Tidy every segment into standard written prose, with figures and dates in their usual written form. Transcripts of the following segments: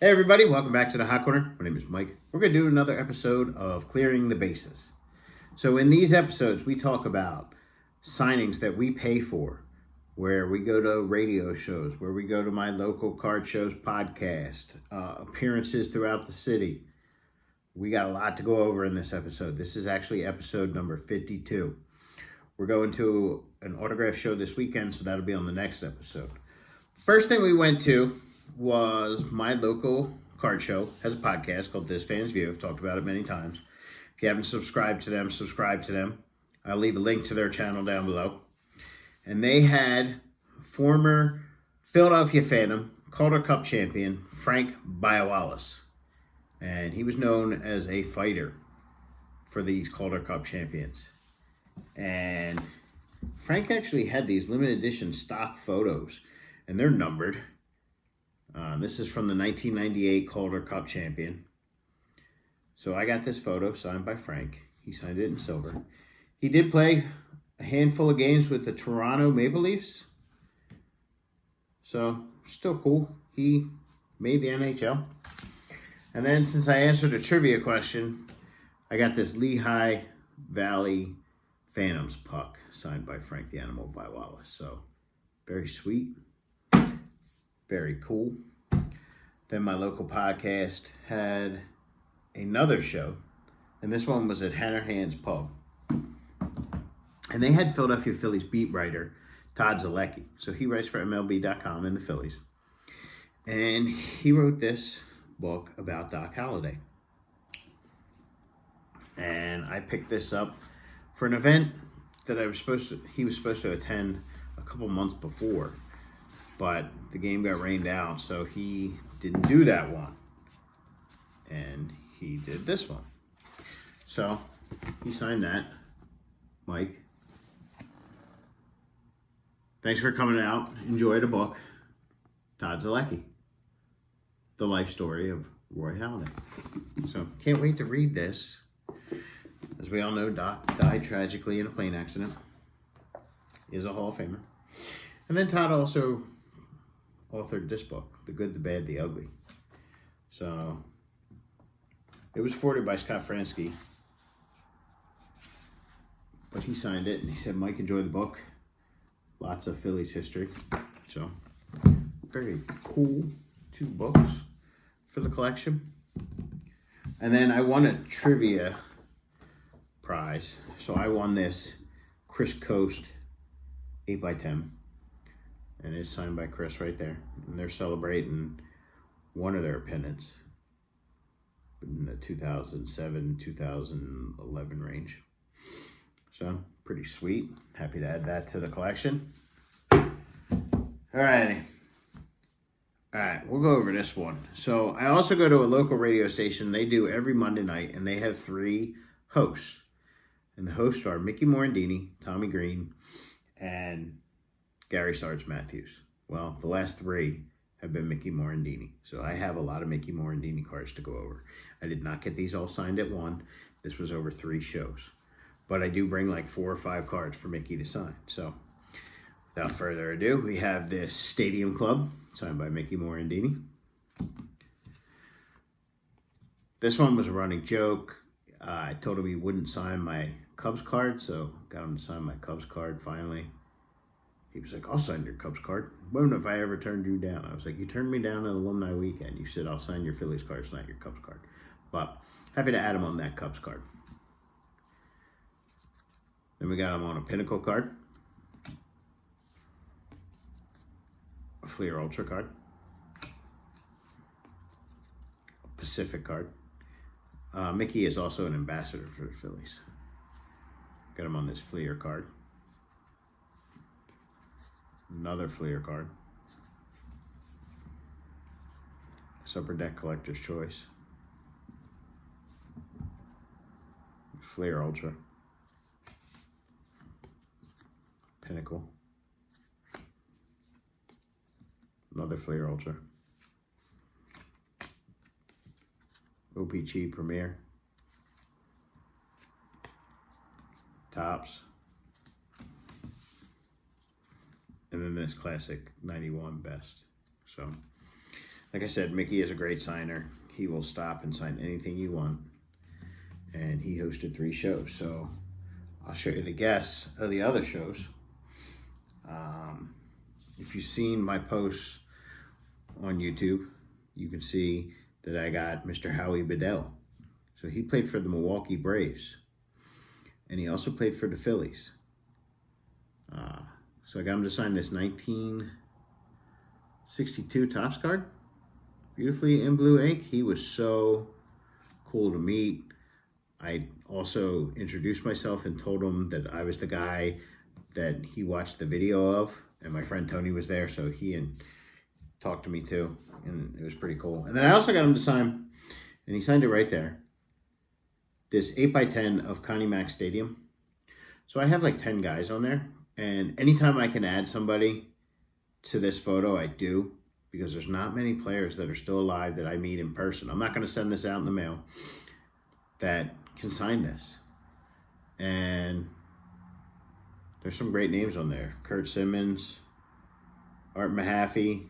Hey everybody, welcome back to the Hot Corner. My name is Mike. We're going to do another episode of Clearing the Bases. So in these episodes, we talk about signings that we pay for, where we go to radio shows, where we go to my local card shows podcast, appearances throughout the city. We got a lot to go over in this episode. This is actually episode number 52. We're going to an autograph show this weekend, so that'll be on the next episode. First thing we went to was my local card show. Has a podcast called This Fan's View. I've talked about it many times. If you haven't subscribed to them, subscribe to them. I'll leave a link to their channel down below. And they had former Philadelphia Phantom, Calder Cup Champion, Frank Biowalis. And he was known as a fighter for these Calder Cup Champions. And Frank actually had these limited edition stock photos, and they're numbered. This is from the 1998 Calder Cup Champion. So I got this photo signed by Frank. He signed it in silver. He did play a handful of games with the Toronto Maple Leafs. So, still cool. He made the NHL. And then since I answered a trivia question, I got this Lehigh Valley Phantoms puck signed by Frank the Animal Biowalis. So, very sweet. Very cool. Then my local podcast had another show, and this one was at Hannerhan's Pub. And they had Philadelphia Phillies beat writer Todd Zalecki. So he writes for MLB.com and the Phillies. And he wrote this book about Doc Holliday. And I picked this up for an event that he was supposed to attend a couple months before. But the game got rained out, so he didn't do that one. And he did this one. So he signed that. Mike, thanks for coming out. Enjoy the book. Todd Zalecki. The life story of Roy Halladay. So can't wait to read this. As we all know, Doc died tragically in a plane accident. He is a Hall of Famer. And then Todd also authored this book, The Good, the Bad, the Ugly. So it was forwarded by Scott Fransky, but he signed it and he said, Mike, enjoy the book. Lots of Phillies history. So very cool 2 books for the collection. And then I won a trivia prize. So I won this Chris Coast 8x10. And it's signed by Chris right there. And they're celebrating one of their pennants in the 2007-2011 range. So, pretty sweet. Happy to add that to the collection. Alrighty. Alright, we'll go over this one. So, I also go to a local radio station. They do every Monday night, and they have 3 hosts. And the hosts are Mickey Mordini, Tommy Green, and Gary Sarge Matthews. Well, the last 3 have been Mickey Morandini. So I have a lot of Mickey Morandini cards to go over. I did not get these all signed at one. This was over 3 shows. But I do bring like 4 or 5 cards for Mickey to sign. So without further ado, we have this Stadium Club signed by Mickey Morandini. This one was a running joke. I told him he wouldn't sign my Cubs card, so got him to sign my Cubs card finally. He was like, I'll sign your Cubs card. When have I ever turned you down? I was like, you turned me down at Alumni Weekend. You said, I'll sign your Phillies card, it's not your Cubs card. But happy to add him on that Cubs card. Then we got him on a Pinnacle card. A Fleer Ultra card. A Pacific card. Mickey is also an ambassador for the Phillies. Got him on this Fleer card. Another Fleer card. Upper Deck Collector's Choice. Fleer Ultra. Pinnacle. Another Fleer Ultra. OPG Premier. Tops. And then this classic 91 best. So Like I said, Mickey is a great signer. He will stop and sign anything you want. And he hosted 3 shows. So I'll show you the guests of the other shows. If you've seen my posts on YouTube, you can see that I got Mr. Hoe Bedell. So he played for the Milwaukee Braves. And he also played for the Phillies. So I got him to sign this 1962 Topps card. Beautifully in blue ink. He was so cool to meet. I also introduced myself and told him that I was the guy that he watched the video of. And my friend Tony was there, so he talked to me too. And it was pretty cool. And then I also got him to sign, and he signed it right there, this 8x10 of Connie Mack Stadium. So I have like 10 guys on there. And anytime I can add somebody to this photo, I do. Because there's not many players that are still alive that I meet in person. I'm not going to send this out in the mail that can sign this. And there's some great names on there. Kurt Simmons, Art Mahaffey,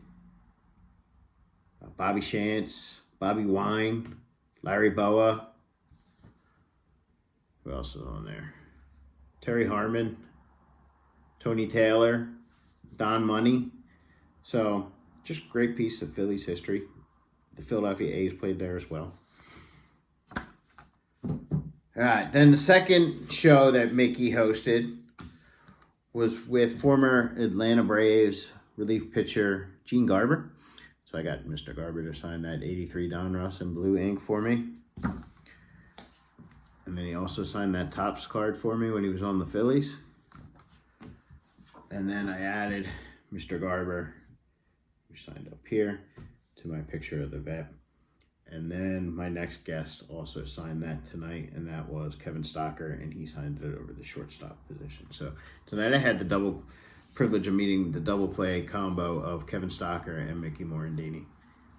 Bobby Shantz, Bobby Wine, Larry Boa. Who else is on there? Terry Harmon, Tony Taylor, Don Money. So just great piece of Phillies history. The Philadelphia A's played there as well. All right, then the second show that Mickey hosted was with former Atlanta Braves relief pitcher Gene Garber. So I got Mr. Garber to sign that 83 Donruss in blue ink for me. And then he also signed that Topps card for me when he was on the Phillies. And then I added Mr. Garber, who signed up here, to my picture of the vet. And then my next guest also signed that tonight, and that was Kevin Stalker, and he signed it over the shortstop position. So tonight I had the double privilege of meeting the double play combo of Kevin Stalker and Mickey Mordini.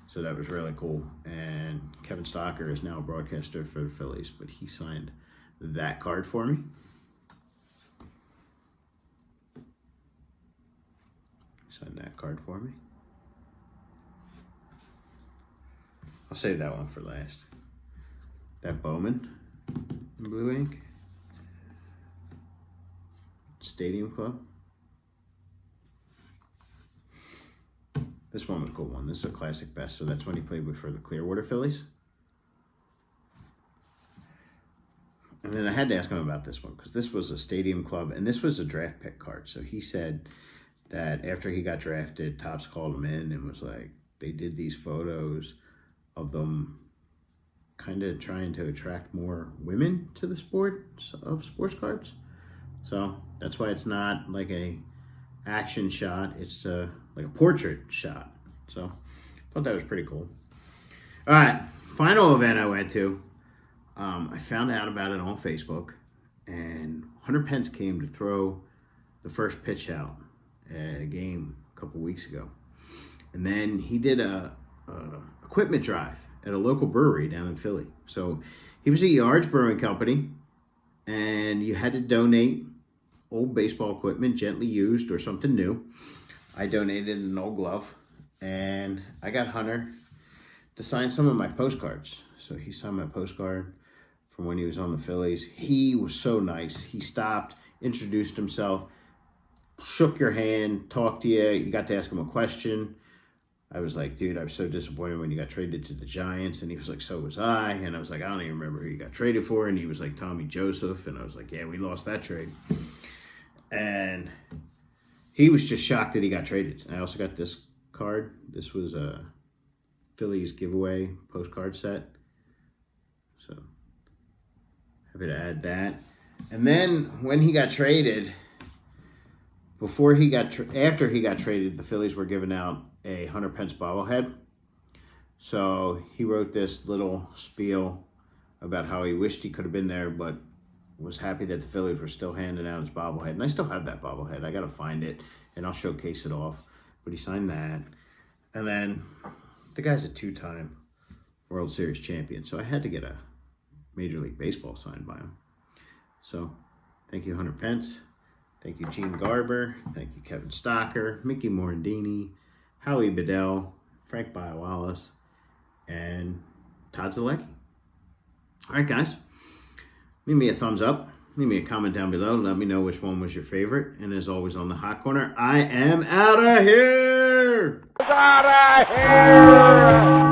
So that was really cool. And Kevin Stalker is now a broadcaster for the Phillies, but he signed that card for me. He signed that card for me. I'll save that one for last. That Bowman in blue ink. Stadium Club. This one was a cool one. This is a classic best. So that's when he played with for the Clearwater Phillies. And then I had to ask him about this one because this was a Stadium Club and this was a draft pick card. So he said that after he got drafted, Topps called him in and was like, they did these photos of them kind of trying to attract more women to the sport of sports cards. So that's why it's not like a action shot. It's like a portrait shot. So I thought that was pretty cool. All right, final event I went to. I found out about it on Facebook, and Hunter Pence came to throw the first pitch out at a game a couple weeks ago. And then he did a equipment drive at a local brewery down in Philly. So he was at Yards Brewing Company, and you had to donate old baseball equipment, gently used or something new. I donated an old glove, and I got Hunter to sign some of my postcards. So he signed my postcard from when he was on the Phillies. He was so nice. He stopped, introduced himself, shook your hand, talked to you. You got to ask him a question. I was like, dude, I was so disappointed when you got traded to the Giants. And he was like, so was I. And I was like, I don't even remember who you got traded for. And he was like, Tommy Joseph. And I was like, yeah, we lost that trade. And he was just shocked that he got traded. And I also got this card. This was a Phillies giveaway postcard set. So happy to add that. And then when he got traded, after he got traded, the Phillies were giving out a Hunter Pence bobblehead. So he wrote this little spiel about how he wished he could have been there, but was happy that the Phillies were still handing out his bobblehead. And I still have that bobblehead. I got to find it, and I'll showcase it off. But he signed that. And then the guy's a 2-time World Series champion, so I had to get a Major League Baseball signed by him. So thank you, Hunter Pence. Thank you, Gene Garber. Thank you, Kevin Stalker, Mickey Mordini, Hoe Bedell, Frank Biowallace, and Todd Zalecki. All right, guys. Leave me a thumbs up. Leave me a comment down below. Let me know which one was your favorite. And as always on the Hot Corner, I am out of here! Out of here!